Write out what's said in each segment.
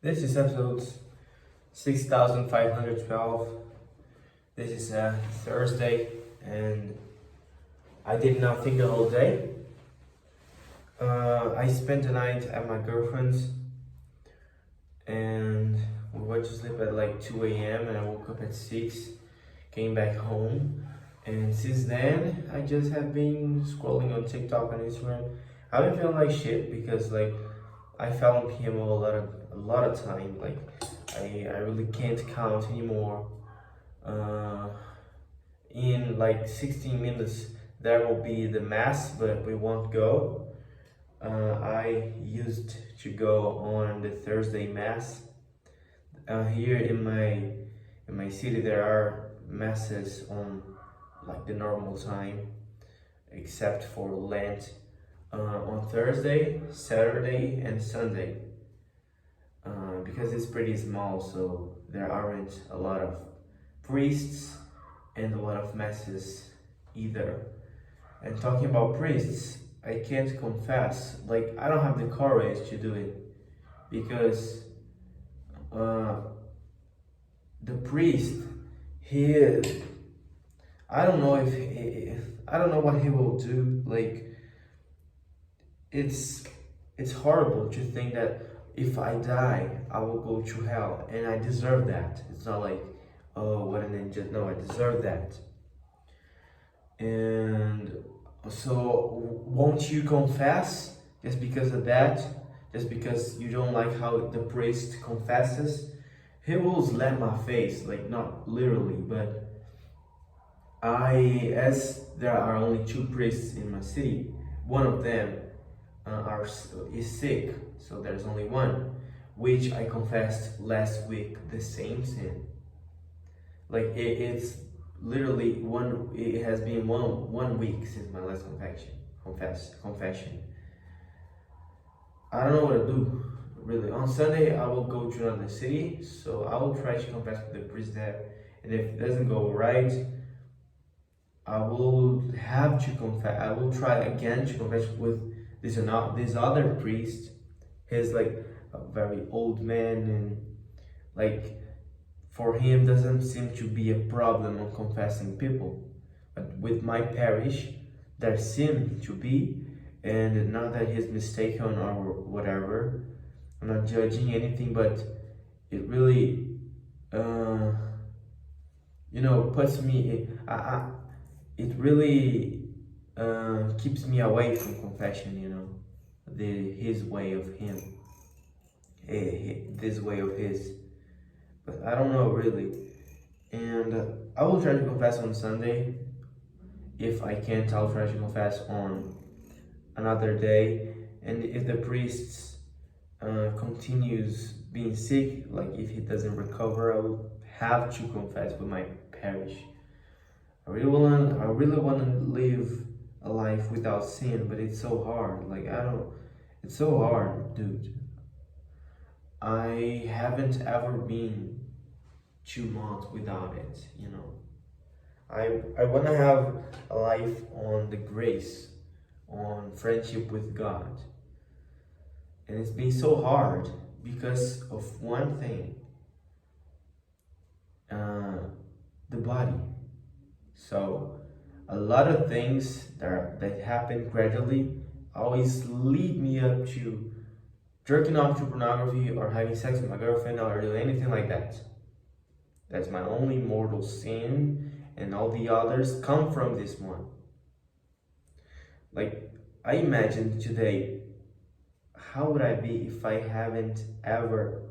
This is episode 6512. This is Thursday, and I did nothing the whole day. I spent the night at my girlfriend's, and we went to sleep at like 2 a.m. and I woke up at 6, came back home, and since then I just have been scrolling on TikTok and Instagram. I've been feeling like shit because I fell on PMO a lot of time. I really can't count anymore. In like 16 minutes there will be the mass, but we won't go. I used to go on the Thursday mass. Here in my city there are masses on like the normal time, except for Lent, on Thursday, Saturday, and Sunday. Because it's pretty small, so there aren't a lot of priests and a lot of masses either. And talking about priests, I can't confess, I don't have the courage to do it because the priest, I don't know I don't know what he will do. It's horrible to think that if I die, I will go to hell, and I deserve that. It's not like, oh, what an angel. No, I deserve that. And so, won't you confess just because of that? Just because you don't like how the priest confesses? He will slap my face, not literally, but as there are only 2 priests in my city, one of them is sick, so there's only one, which I confessed last week the same sin. It's literally it has been one week since my last confession. I don't know what to do, really. On Sunday I will go to another city, so I will try to confess with the priest there, and if it doesn't go right, I will try again to confess with this other priest. He's like a very old man, and for him doesn't seem to be a problem on confessing people. But with my parish, there seems to be, and not that he's mistaken or whatever. I'm not judging anything, but it really, puts me. It really keeps me away from confession. His way of him, this way of his. But I don't know really, and I will try to confess on Sunday. If I can't, I'll try to confess on another day. And if the priest continues being sick, if he doesn't recover, I will have to confess with my parish. I really want to live a life without sin, but it's so hard. It's so hard, dude. I haven't ever been 2 months without it. I want to have a life on the grace, on friendship with God. And it's been so hard because of one thing, the body. So a lot of things that happen gradually always lead me up to jerking off to pornography or having sex with my girlfriend or doing anything like that. That's my only mortal sin, and all the others come from this one. I imagine today, how would I be if I hadn't ever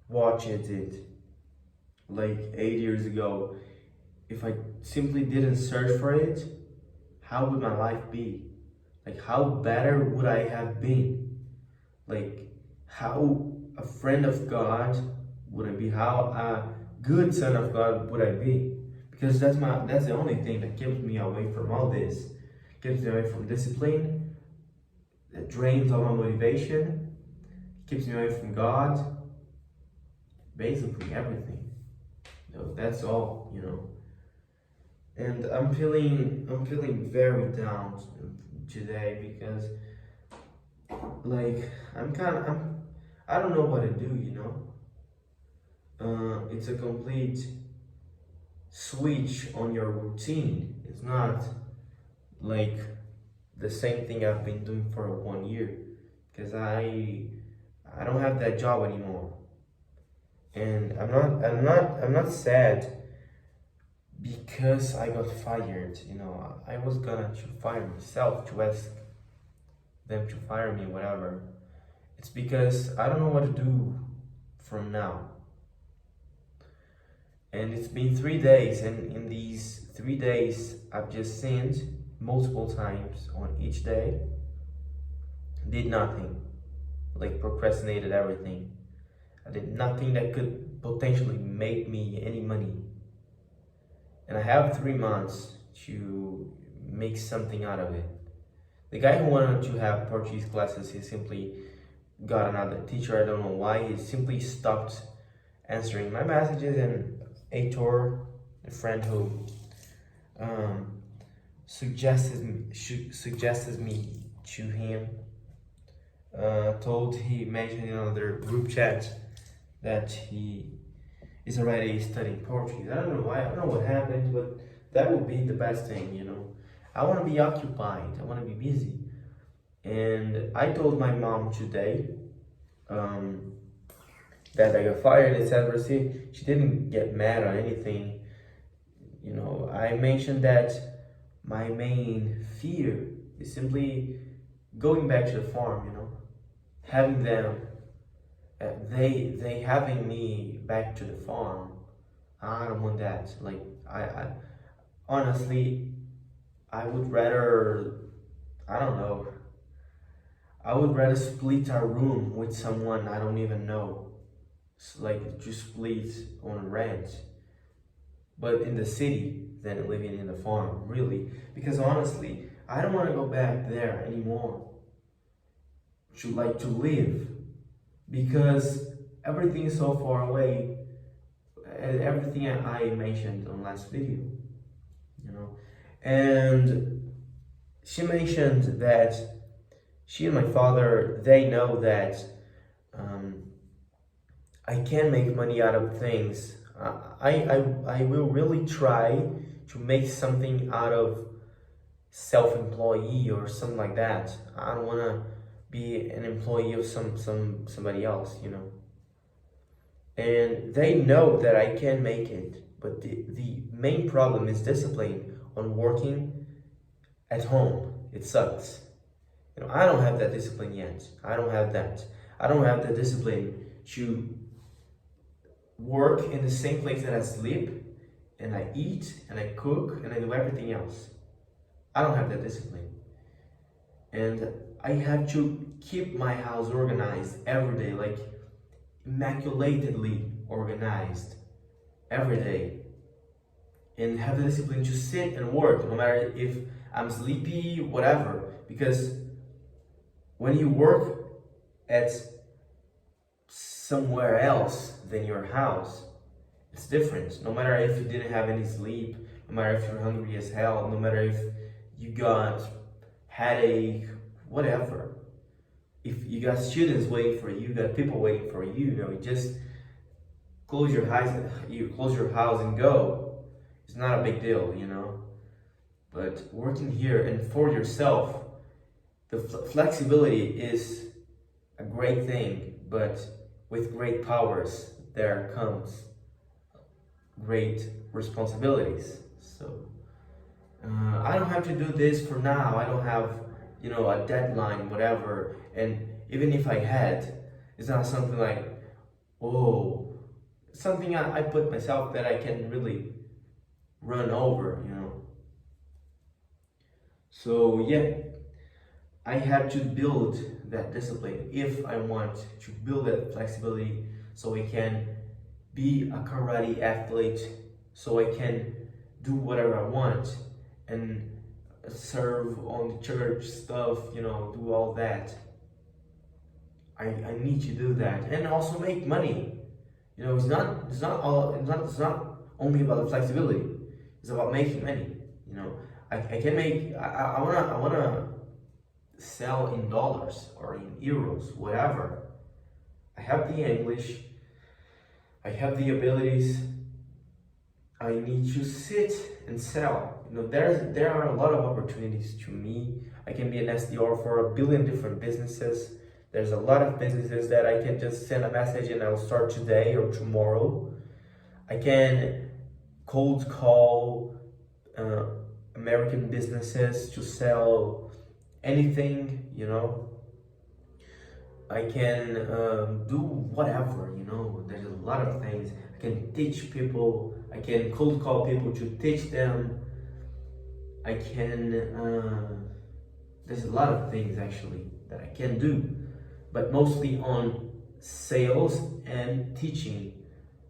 watched it 8 years ago? If I simply didn't search for it, how would my life be? How better would I have been? How a friend of God would I be? How a good son of God would I be? Because that's the only thing that keeps me away from all this. Keeps me away from discipline, that drains all my motivation, keeps me away from God. Basically everything. That's all, And I'm feeling very down today because Like I don't know what to do, it's a complete switch on your routine. It's not like the same thing I've been doing for 1 year, because I don't have that job anymore. And I'm not sad because I got fired. I was gonna to fire myself, to ask them to fire me, whatever. It's because I don't know what to do from now. And it's been 3 days, and in these 3 days, I've just sinned multiple times on each day, did nothing, like procrastinated everything. I did nothing that could potentially make me any money. And I have 3 months to make something out of it. The guy who wanted to have Portuguese classes, he simply got another teacher. I don't know why. He simply stopped answering my messages, and Aitor, a friend who um, suggested me to him, he mentioned in another group chat that he is already studying Portuguese. I don't know why. I don't know what happened, but that would be the best thing. I want to be occupied. I want to be busy. And I told my mom today um, that I got fired, etc. She didn't get mad or anything. I mentioned that my main fear is simply going back to the farm. Having them, they having me back to the farm. I don't want that. Like I honestly, I would rather, I don't know. I would rather split a room with someone I don't even know. Like to split on rent, but in the city than living in the farm, really. Because honestly, I don't want to go back there anymore to live, because everything is so far away, and everything I mentioned on last video, you know. And she mentioned that she and my father, they know that I can make money out of things. I will really try to make something out of self-employee or something like that. I don't want to be an employee of somebody else. And they know that I can make it, but the main problem is discipline on working at home. It sucks. I don't have that discipline yet. I don't have that. I don't have the discipline to work in the same place that I sleep and I eat and I cook and I do everything else. I don't have that discipline. And I have to keep my house organized every day, like immaculately organized every day. And have the discipline to sit and work, no matter if I'm sleepy, whatever. Because when you work at somewhere else than your house, it's different. No matter if you didn't have any sleep, no matter if you're hungry as hell, no matter if you got headache, whatever. If you got students waiting for you, got people waiting for you, you just close your eyes, you close your house and go. It's not a big deal. But working here and for yourself, the flexibility is a great thing, but with great powers there comes great responsibilities. So I don't have to do this for now. I don't have a deadline, whatever. And even if I had, it's not something like, oh, something I put myself that I can really run over. So yeah, I have to build that discipline if I want to build that flexibility, so I can be a karate athlete, so I can do whatever I want and serve on the church stuff, do all that. I need to do that and also make money. It's not only about the flexibility. It's about making money. I can make. I wanna sell in dollars or in euros, whatever. I have the English, I have the abilities. I need to sit and sell. There are a lot of opportunities to me. I can be an SDR for a billion different businesses. There's a lot of businesses that I can just send a message and I'll start today or tomorrow. I can cold call American businesses to sell anything, I can do whatever, there's a lot of things. I can teach people, I can cold call people to teach them. I can, there's a lot of things actually that I can do, but mostly on sales and teaching.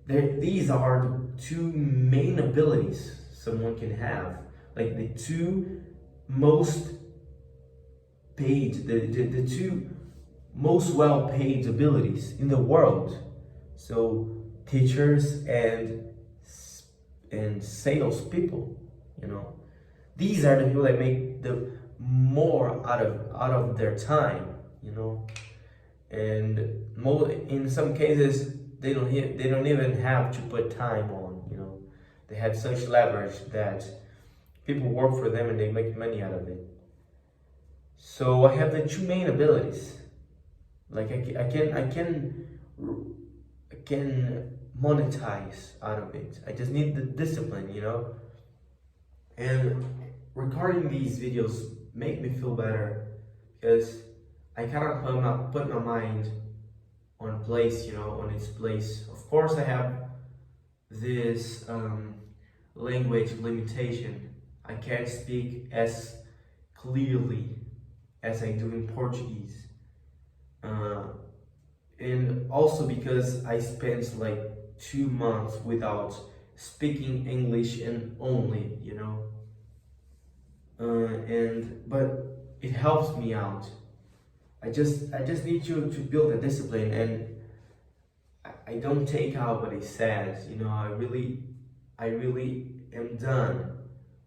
These are the two main abilities someone can have, like the two most paid, the two most well-paid abilities in the world. So teachers and sales people, these are the people that make the more out of their time, and in some cases they don't even have to put time on, they have such leverage that people work for them and they make money out of it. So I have the two main abilities. Like I can monetize out of it. I just need the discipline, And recording these videos make me feel better because I cannot put my mind on place, on its place. Of course, I have this language limitation. I can't speak as clearly as I do in Portuguese. And also because I spent like 2 months without speaking English and only, but it helps me out. I just need to build a discipline, and I don't take out what he says. I really am done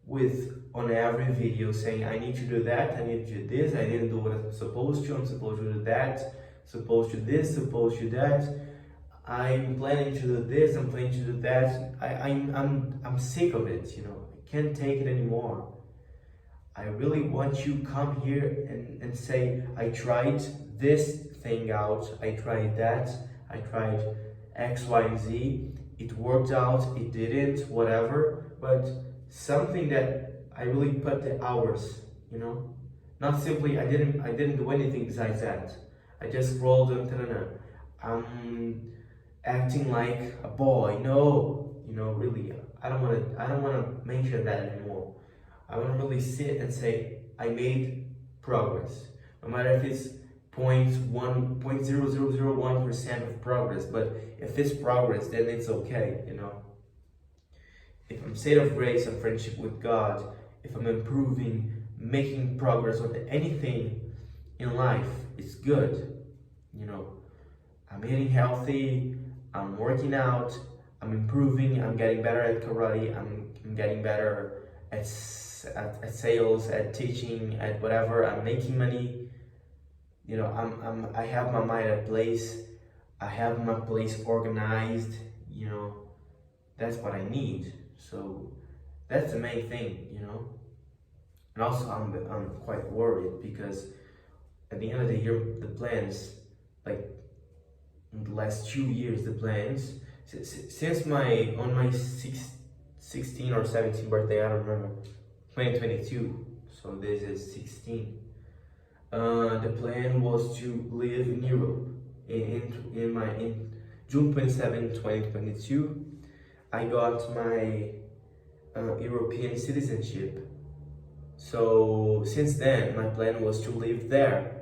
with on every video saying I need to do that, I need to do this, I didn't do what I'm supposed to do that, supposed to this, supposed to that, I'm planning to do this, I'm planning to do that. I'm sick of it, I can't take it anymore. I really want you to come here and say, I tried this thing out, I tried that, I tried X, Y, and Z, it worked out, it didn't, whatever, but something that I really put the hours, not simply I didn't do anything besides that. I just scrolled and I'm acting like a boy. No, really, I don't want to mention that anymore. I want to really sit and say I made progress, no matter if it's 0.0001% of progress, but if it's progress, then it's okay, If I'm state of grace and friendship with God, if I'm improving, making progress on anything in life, it's good, I'm eating healthy, I'm working out, I'm improving, I'm getting better at karate, I'm getting better at sales, at teaching, at whatever, I'm making money, I have my mind at place, I have my place organized, that's what I need. So that's the main thing, And also I'm quite worried because at the end of the year, the plans, like in the last 2 years, the plans, since on my 16 or 17 birthday, I don't remember, 2022, so this is 16. The plan was to live in Europe. In June 27, 2022, I got my European citizenship. So since then, my plan was to live there.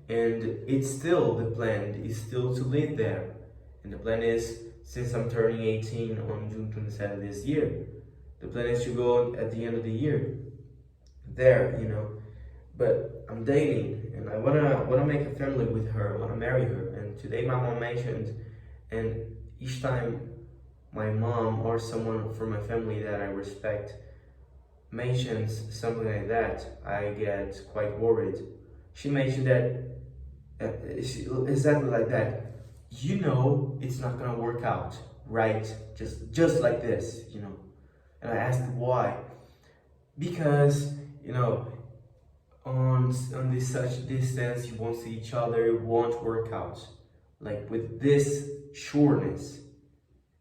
And the plan is still to live there. And the plan is, since I'm turning 18 on June 27 this year, the plan is to go at the end of the year there, But I'm dating, and I wanna make a family with her. I wanna marry her. And today my mom mentioned, and each time my mom or someone from my family that I respect mentions something like that, I get quite worried. She mentioned that exactly like that. You know it's not gonna work out, right? Just like this, you know. And I asked why. Because, you know, on this such distance, you won't see each other, it won't work out. Like with this sureness.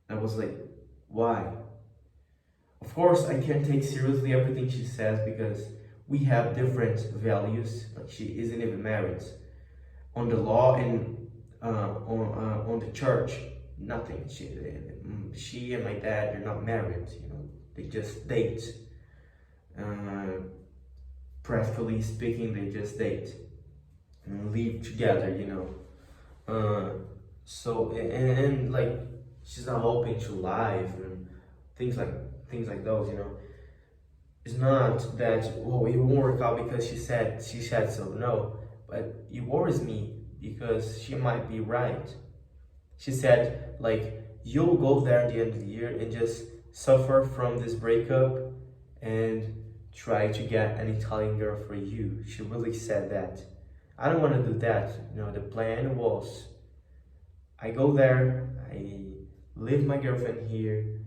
I was like, why? Of course, I can't take seriously everything she says because we have different values. Like she isn't even married. On the law and on the church, nothing. She and my dad, they're not married. You know, they just date. Practically speaking, they just date and live together. You know. So and like she's not open to life and things like things like those. You know. It's not that oh it won't work out because she said so. No, but it worries me because she might be right. She said like you'll go there at the end of the year and just suffer from this breakup and try to get an Italian girl for you. She really said that. I don't want to do that. You know, the plan was I go there, I leave my girlfriend here,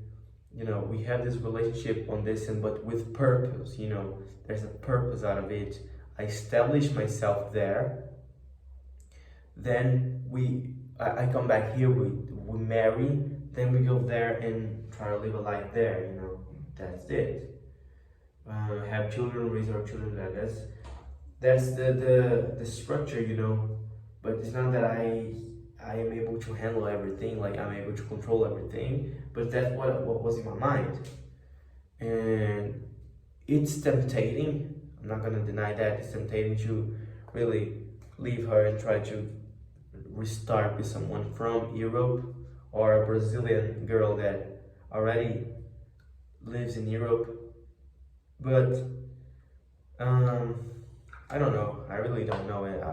you know, we have this relationship on this and but with purpose, you know, there's a purpose out of it. I establish myself there, then I come back here, we marry, then we go there and try to live a life there, you know, that's it. Have children, raise our children, that's the structure, you know, but it's not that I am able to handle everything, like I'm able to control everything, but that's what was in my mind. And it's tempting, I'm not gonna deny that, it's tempting to really leave her and try to restart with someone from Europe or a Brazilian girl that already lives in Europe. But I don't know, I really don't know it.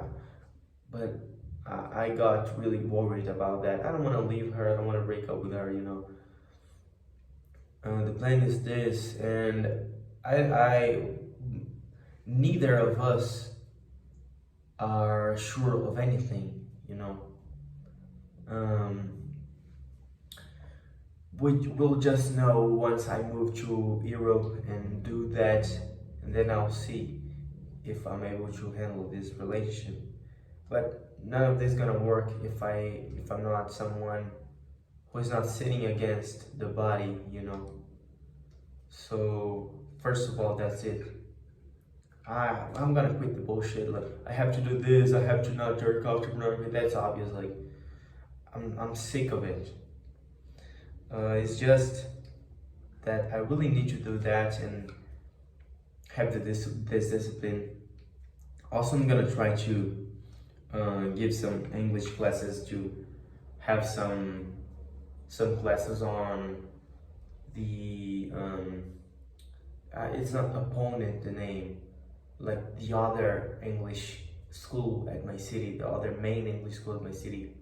But I got really worried about that. I don't want to leave her. I don't want to break up with her. You know. The plan is this, and I neither of us are sure of anything. You know. We'll just know once I move to Europe and do that, and then I'll see if I'm able to handle this relationship. But none of this gonna work if I'm not someone who is not sitting against the body, you know. So first of all, that's it. I'm gonna quit the bullshit. Like I have to do this, I have to not jerk off to pornography. That's obvious. Like I'm sick of it. It's just that I really need to do that and have this discipline. Also, I'm gonna try to give some English classes to have some classes on the it's not opponent the name, like the other English school at my city, the other main English school at my city.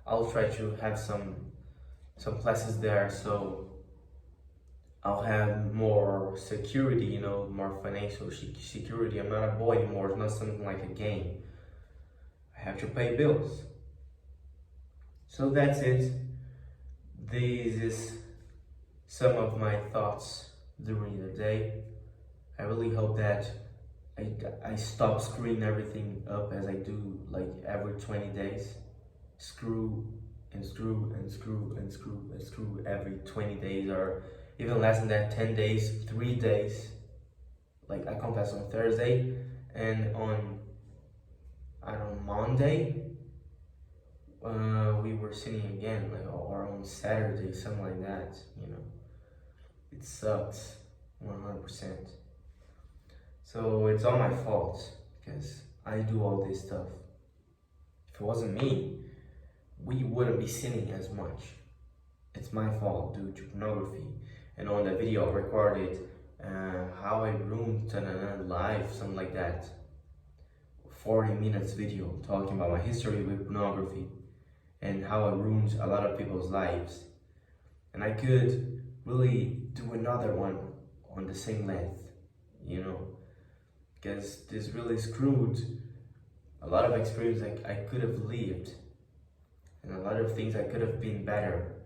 I'll try to have some classes there, so I'll have more security, you know, more financial security. I'm not a boy anymore. It's not something like a game. I have to pay bills. So that's it. This is some of my thoughts during the day. I really hope that I stop screwing everything up as I do like every 20 days. Screw and screw and screw and screw and screw every 20 days or even less than that, 10 days, 3 days. Like I confess on Thursday and on Monday, we were sinning again, like or on Saturday, something like that, you know. It sucks 100%. So it's all my fault because I do all this stuff. If it wasn't me, we wouldn't be sinning as much. It's my fault due to pornography. And on the video I recorded how I ruined a life, something like that. 40 minutes video talking about my history with pornography and how I ruined a lot of people's lives. And I could really do another one on the same length, you know. because this really screwed a lot of experience I could have lived, and a lot of things I could have been better,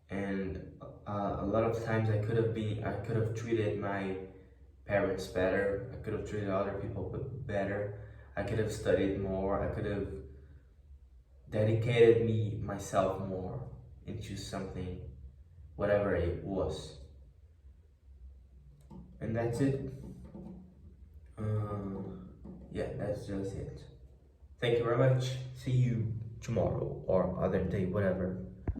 and a lot of times I could have treated my parents better, I could have treated other people better, I could have studied more, I could have dedicated myself more into something, whatever it was. And that's it. Yeah, that's just it. Thank you very much. See you tomorrow or other day, whatever.